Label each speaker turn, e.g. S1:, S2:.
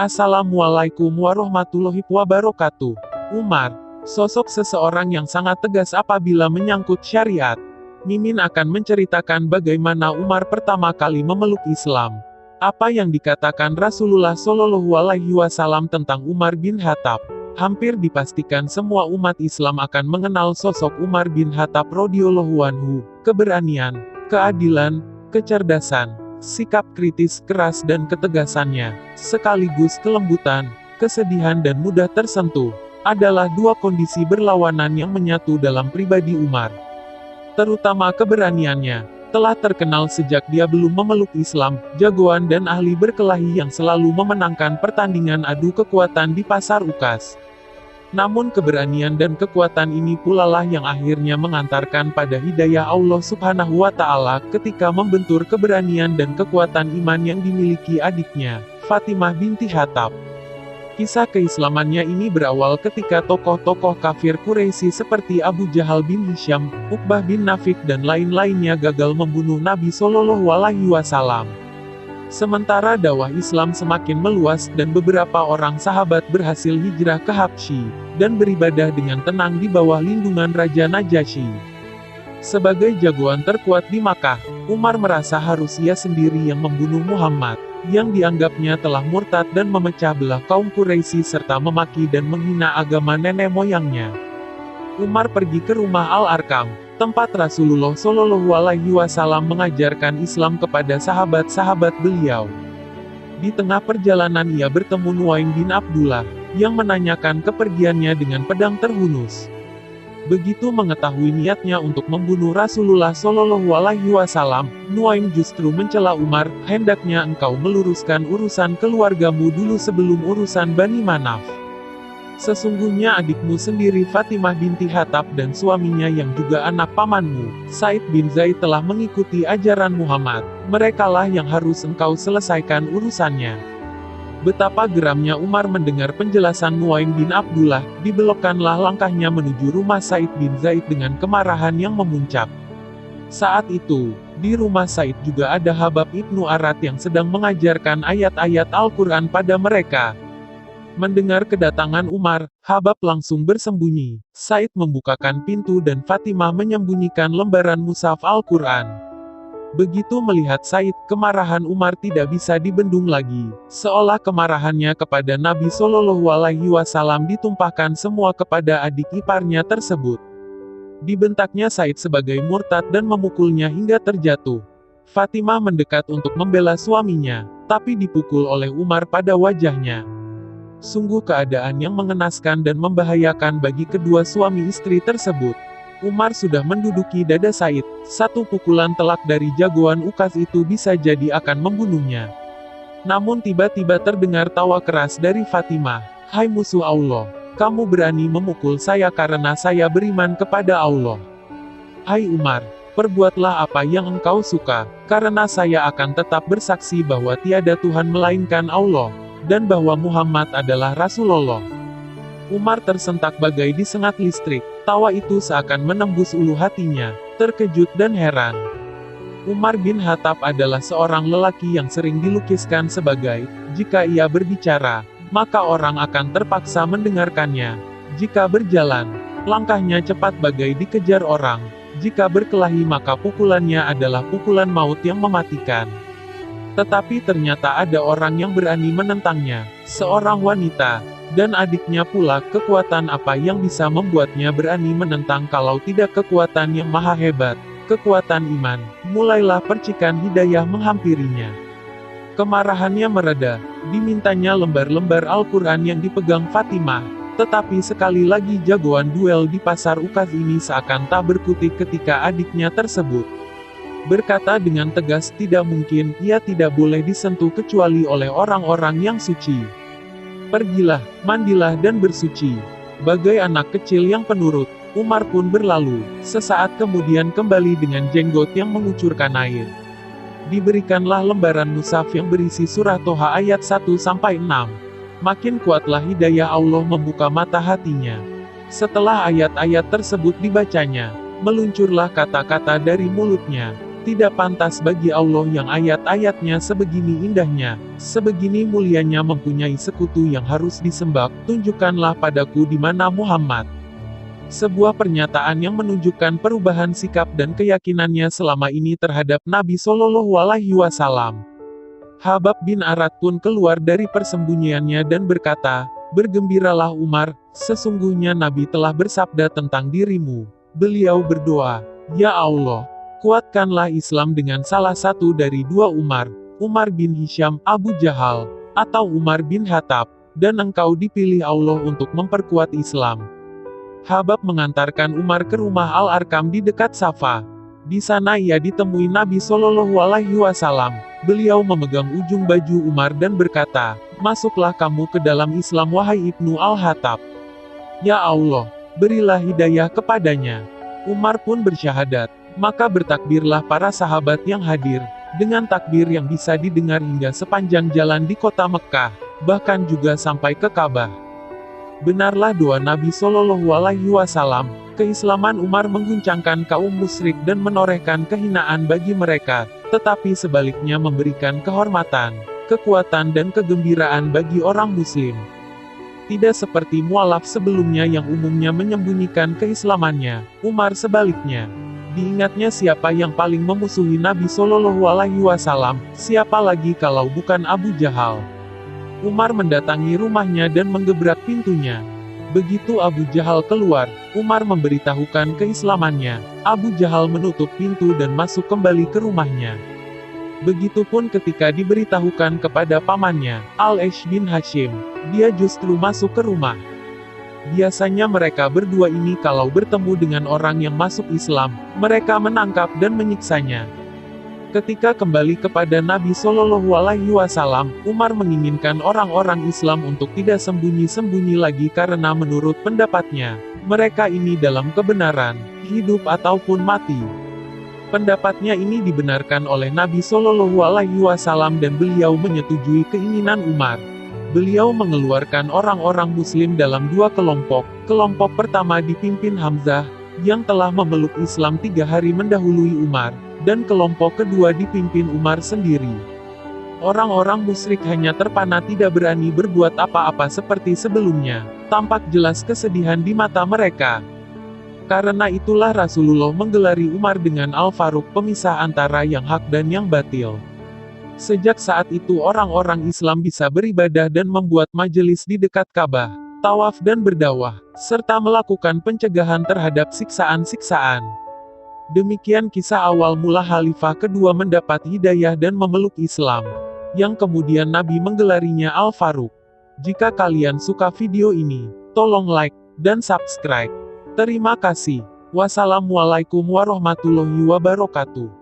S1: Assalamualaikum warahmatullahi wabarakatuh. Umar, sosok seseorang yang sangat tegas apabila menyangkut syariat. Mimin akan menceritakan bagaimana Umar pertama kali memeluk Islam. Apa yang dikatakan Rasulullah Shallallahu Alaihi Wasallam tentang Umar bin Khattab. Hampir dipastikan semua umat Islam akan mengenal sosok Umar bin Khattab radhiyallahu anhu, keberanian, keadilan, kecerdasan, sikap kritis keras dan ketegasannya, sekaligus kelembutan, kesedihan dan mudah tersentuh, adalah dua kondisi berlawanan yang menyatu dalam pribadi Umar. Terutama keberaniannya, telah terkenal sejak dia belum memeluk Islam, jagoan dan ahli berkelahi yang selalu memenangkan pertandingan adu kekuatan di pasar Ukas. Namun keberanian dan kekuatan ini pula lah yang akhirnya mengantarkan pada hidayah Allah Subhanahu wa Ta'ala ketika membentur keberanian dan kekuatan iman yang dimiliki adiknya, Fatimah binti Khattab. Kisah keislamannya ini berawal ketika tokoh-tokoh kafir Quraisy seperti Abu Jahal bin Hisham, Uqbah bin Nafiq dan lain-lainnya gagal membunuh Nabi Shallallahu Alaihi Wasallam. Sementara dakwah Islam semakin meluas dan beberapa orang sahabat berhasil hijrah ke Habsyi, dan beribadah dengan tenang di bawah lindungan Raja Najasyi. Sebagai jagoan terkuat di Makkah, Umar merasa harus ia sendiri yang membunuh Muhammad, yang dianggapnya telah murtad dan memecah belah kaum Quraisy serta memaki dan menghina agama nenek moyangnya. Umar pergi ke rumah Al-Arkam, tempat Rasulullah Shallallahu Alaihi Wasallam mengajarkan Islam kepada sahabat-sahabat beliau. Di tengah perjalanan ia bertemu Nuaim bin Abdullah, yang menanyakan kepergiannya dengan pedang terhunus. Begitu mengetahui niatnya untuk membunuh Rasulullah Shallallahu Alaihi Wasallam, Nuaim justru mencela Umar, hendaknya engkau meluruskan urusan keluargamu dulu sebelum urusan Bani Manaf. Sesungguhnya adikmu sendiri Fatimah binti Khattab dan suaminya yang juga anak pamanmu, Said bin Zaid telah mengikuti ajaran Muhammad. Merekalah yang harus engkau selesaikan urusannya. Betapa geramnya Umar mendengar penjelasan Nuaim bin Abdullah, dibelokkanlah langkahnya menuju rumah Said bin Zaid dengan kemarahan yang memuncak. Saat itu, di rumah Said juga ada Habab ibnu Arat yang sedang mengajarkan ayat-ayat Al-Quran pada mereka. Mendengar kedatangan Umar, Habab langsung bersembunyi. Said membukakan pintu dan Fatimah menyembunyikan lembaran mushaf Al-Quran. Begitu melihat Said, kemarahan Umar tidak bisa dibendung lagi. Seolah kemarahannya kepada Nabi Shallallahu Alaihi Wasallam ditumpahkan semua kepada adik iparnya tersebut. Dibentaknya Said sebagai murtad dan memukulnya hingga terjatuh. Fatimah mendekat untuk membela suaminya, tapi dipukul oleh Umar pada wajahnya. Sungguh keadaan yang mengenaskan dan membahayakan bagi kedua suami istri tersebut. Umar sudah menduduki dada Said, satu pukulan telak dari jagoan Ukas itu bisa jadi akan membunuhnya. Namun tiba-tiba terdengar tawa keras dari Fatimah, "Hai musuh Allah, kamu berani memukul saya karena saya beriman kepada Allah. Hai Umar, perbuatlah apa yang engkau suka, karena saya akan tetap bersaksi bahwa tiada Tuhan melainkan Allah, dan bahwa Muhammad adalah Rasulullah." Umar tersentak bagai disengat listrik, tawa itu seakan menembus ulu hatinya, terkejut dan heran. Umar bin Khattab adalah seorang lelaki yang sering dilukiskan sebagai, jika ia berbicara, maka orang akan terpaksa mendengarkannya. Jika berjalan, langkahnya cepat bagai dikejar orang. Jika berkelahi maka pukulannya adalah pukulan maut yang mematikan. Tetapi ternyata ada orang yang berani menentangnya, seorang wanita, dan adiknya pula. Kekuatan apa yang bisa membuatnya berani menentang kalau tidak kekuatan yang maha hebat, kekuatan iman? Mulailah percikan hidayah menghampirinya. Kemarahannya mereda, dimintanya lembar-lembar Al-Quran yang dipegang Fatimah. Tetapi sekali lagi jagoan duel di pasar Ukas ini seakan tak berkutik ketika adiknya tersebut berkata dengan tegas, tidak mungkin, ia tidak boleh disentuh kecuali oleh orang-orang yang suci. Pergilah, mandilah dan bersuci. Bagai anak kecil yang penurut, Umar pun berlalu. Sesaat kemudian kembali dengan jenggot yang mengucurkan air. Diberikanlah lembaran mushaf yang berisi surah Toha ayat 1-6. Makin kuatlah hidayah Allah membuka mata hatinya. Setelah ayat-ayat tersebut dibacanya, meluncurlah kata-kata dari mulutnya. Tidak pantas bagi Allah yang ayat-ayatnya sebegini indahnya, sebegini mulianya mempunyai sekutu yang harus disembah. Tunjukkanlah padaku di mana Muhammad. Sebuah pernyataan yang menunjukkan perubahan sikap dan keyakinannya selama ini terhadap Nabi Shallallahu Alaihi Wasallam. Habab bin Arad pun keluar dari persembunyiannya dan berkata, "Bergembiralah Umar, sesungguhnya Nabi telah bersabda tentang dirimu." Beliau berdoa, "Ya Allah, kuatkanlah Islam dengan salah satu dari dua Umar, Umar bin Hisham, Abu Jahal, atau Umar bin Khattab, dan engkau dipilih Allah untuk memperkuat Islam." Habab mengantarkan Umar ke rumah Al-Arkam di dekat Safa. Di sana ia ditemui Nabi Shallallahu Alaihi Wasallam. Beliau memegang ujung baju Umar dan berkata, "Masuklah kamu ke dalam Islam wahai Ibnu Al-Khattab. Ya Allah, berilah hidayah kepadanya." Umar pun bersyahadat. Maka bertakbirlah para sahabat yang hadir, dengan takbir yang bisa didengar hingga sepanjang jalan di kota Mekkah, bahkan juga sampai ke Ka'bah. Benarlah doa Nabi Shallallahu Alaihi Wasallam, keislaman Umar mengguncangkan kaum musyrik dan menorehkan kehinaan bagi mereka, tetapi sebaliknya memberikan kehormatan, kekuatan dan kegembiraan bagi orang muslim. Tidak seperti mualaf sebelumnya yang umumnya menyembunyikan keislamannya, Umar sebaliknya. Diingatnya siapa yang paling memusuhi Nabi Shallallahu Alaihi Wasallam, siapa lagi kalau bukan Abu Jahal. Umar mendatangi rumahnya dan menggebrak pintunya. Begitu Abu Jahal keluar, Umar memberitahukan keislamannya. Abu Jahal menutup pintu dan masuk kembali ke rumahnya. Begitupun ketika diberitahukan kepada pamannya, Al-Ash bin Hashim, dia justru masuk ke rumah. Biasanya mereka berdua ini kalau bertemu dengan orang yang masuk Islam, mereka menangkap dan menyiksanya. Ketika kembali kepada Nabi Shallallahu Alaihi Wasallam, Umar menginginkan orang-orang Islam untuk tidak sembunyi-sembunyi lagi karena menurut pendapatnya, mereka ini dalam kebenaran, hidup ataupun mati. Pendapatnya ini dibenarkan oleh Nabi Shallallahu Alaihi Wasallam dan beliau menyetujui keinginan Umar. Beliau mengeluarkan orang-orang Muslim dalam dua kelompok. Kelompok pertama dipimpin Hamzah, yang telah memeluk Islam 3 hari mendahului Umar, dan kelompok kedua dipimpin Umar sendiri. Orang-orang musyrik hanya terpana tidak berani berbuat apa-apa seperti sebelumnya. Tampak jelas kesedihan di mata mereka. Karena itulah Rasulullah menggelari Umar dengan Al-Faruq, pemisah antara yang hak dan yang batil. Sejak saat itu orang-orang Islam bisa beribadah dan membuat majelis di dekat Ka'bah, tawaf dan berdakwah, serta melakukan pencegahan terhadap siksaan-siksaan. Demikian kisah awal mula Khalifah kedua mendapat hidayah dan memeluk Islam, yang kemudian Nabi menggelarinya Al-Faruq. Jika kalian suka video ini, tolong like dan subscribe. Terima kasih. Wassalamualaikum warahmatullahi wabarakatuh.